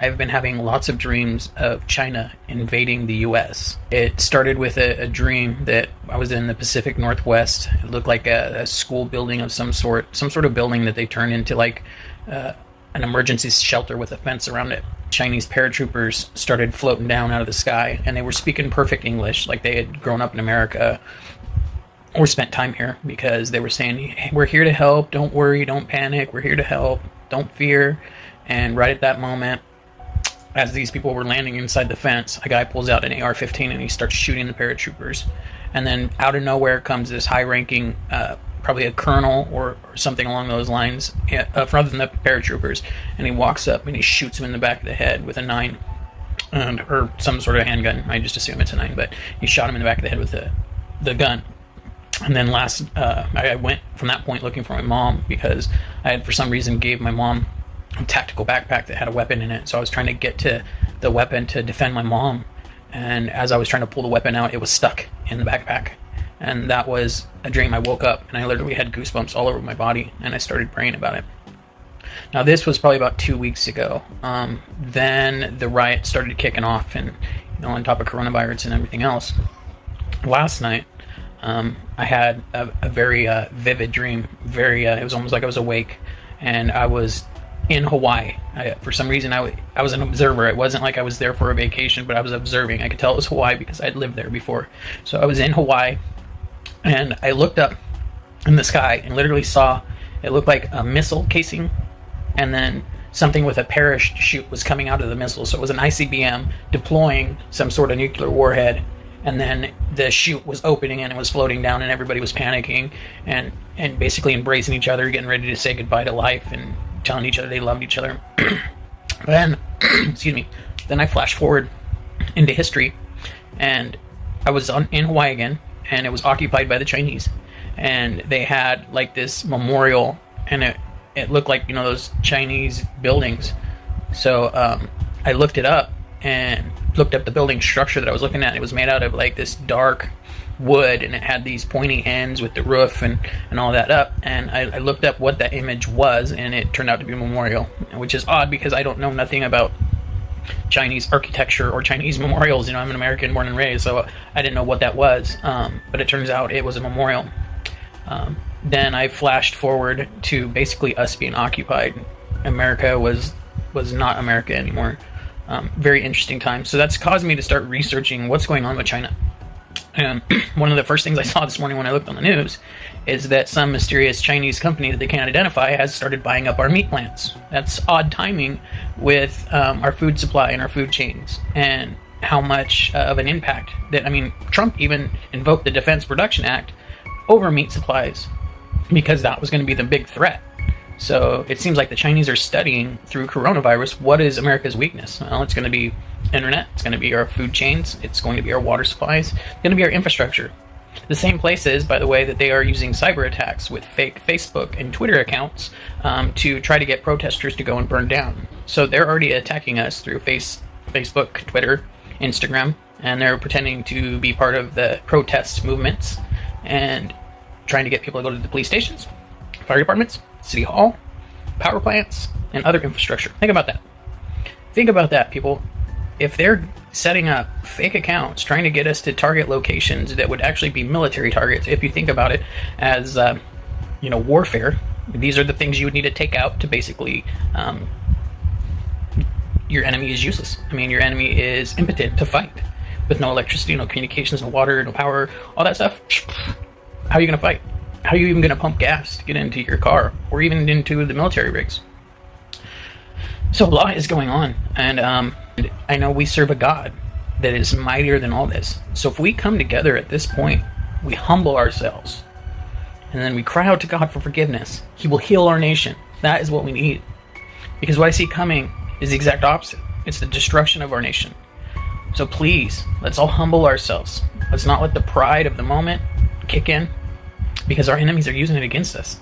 I've been having lots of dreams of China invading the US. It started with a dream that I was in the Pacific Northwest. It looked like a school building of some sort of building that they turned into like an emergency shelter with a fence around it. Chinese paratroopers started floating down out of the sky, and they were speaking perfect English, like they had grown up in America or spent time here, because they were saying, hey, we're here to help, don't worry, don't panic, we're here to help, don't fear. And right at that moment, as these people were landing inside the fence, a guy pulls out an AR-15 and he starts shooting the paratroopers. And then out of nowhere comes this high-ranking, probably a colonel or something along those lines, rather than the paratroopers. And he walks up and he shoots him in the back of the head with a 9, or some sort of handgun. I just assume it's a 9, but he shot him in the back of the head with the gun. And then I went from that point looking for my mom, because I had for some reason gave my mom a tactical backpack that had a weapon in it. So I was trying to get to the weapon to defend my mom. And as I was trying to pull the weapon out, it was stuck in the backpack. And that was a dream. I woke up and I literally had goosebumps all over my body, and I started praying about it. Now this was probably about 2 weeks ago. Then the riot started kicking off, and on top of coronavirus and everything else. Last night, I had a very vivid dream. It was almost like I was awake, and I was in Hawaii. For some reason, I was an observer. It wasn't like I was there for a vacation, but I was observing. I could tell it was Hawaii because I'd lived there before. So I was in Hawaii, and I looked up in the sky and literally saw, it looked like a missile casing, and then something with a parachute was coming out of the missile. So it was an ICBM deploying some sort of nuclear warhead. And then the chute was opening and it was floating down, and everybody was panicking and basically embracing each other, getting ready to say goodbye to life and telling each other they loved each other. Then, excuse me, then I flashed forward into history, and I was in Hawaii again, and it was occupied by the Chinese. And they had like this memorial, and it looked like, those Chinese buildings. So I looked it up and looked up the building structure that I was looking at. It was made out of like this dark wood, and it had these pointy ends with the roof and all that up. And I looked up what that image was, and it turned out to be a memorial, which is odd because I don't know nothing about Chinese architecture or Chinese memorials. I'm an American born and raised, so I didn't know what that was. But it turns out it was a memorial. Then I flashed forward to basically us being occupied. America was not America anymore. Very interesting time. So that's caused me to start researching what's going on with China. And one of the first things I saw this morning when I looked on the news is that some mysterious Chinese company that they can't identify has started buying up our meat plants. That's odd timing with our food supply and our food chains, and how much of an impact that, Trump even invoked the Defense Production Act over meat supplies because that was going to be the big threat. So it seems like the Chinese are studying through coronavirus what is America's weakness. Well, it's going to be internet, it's going to be our food chains, it's going to be our water supplies, it's going to be our infrastructure. The same places, by the way, that they are using cyber attacks with fake Facebook and Twitter accounts to try to get protesters to go and burn down. So they're already attacking us through Facebook, Twitter, Instagram, and they're pretending to be part of the protest movements and trying to get people to go to the police stations, fire departments, city hall, power plants, and other infrastructure. Think about that. Think about that, people. If they're setting up fake accounts trying to get us to target locations that would actually be military targets, if you think about it as warfare, these are the things you would need to take out to basically your enemy is useless. Your enemy is impotent to fight. With no electricity, no communications, no water, no power, all that stuff, how are you going to fight? How are you even going to pump gas to get into your car or even into the military rigs? So a lot is going on, and I know we serve a God that is mightier than all this. So if we come together at this point, we humble ourselves, and then we cry out to God for forgiveness, He will heal our nation. That is what we need. Because what I see coming is the exact opposite. It's the destruction of our nation. So please, let's all humble ourselves. Let's not let the pride of the moment kick in, because our enemies are using it against us.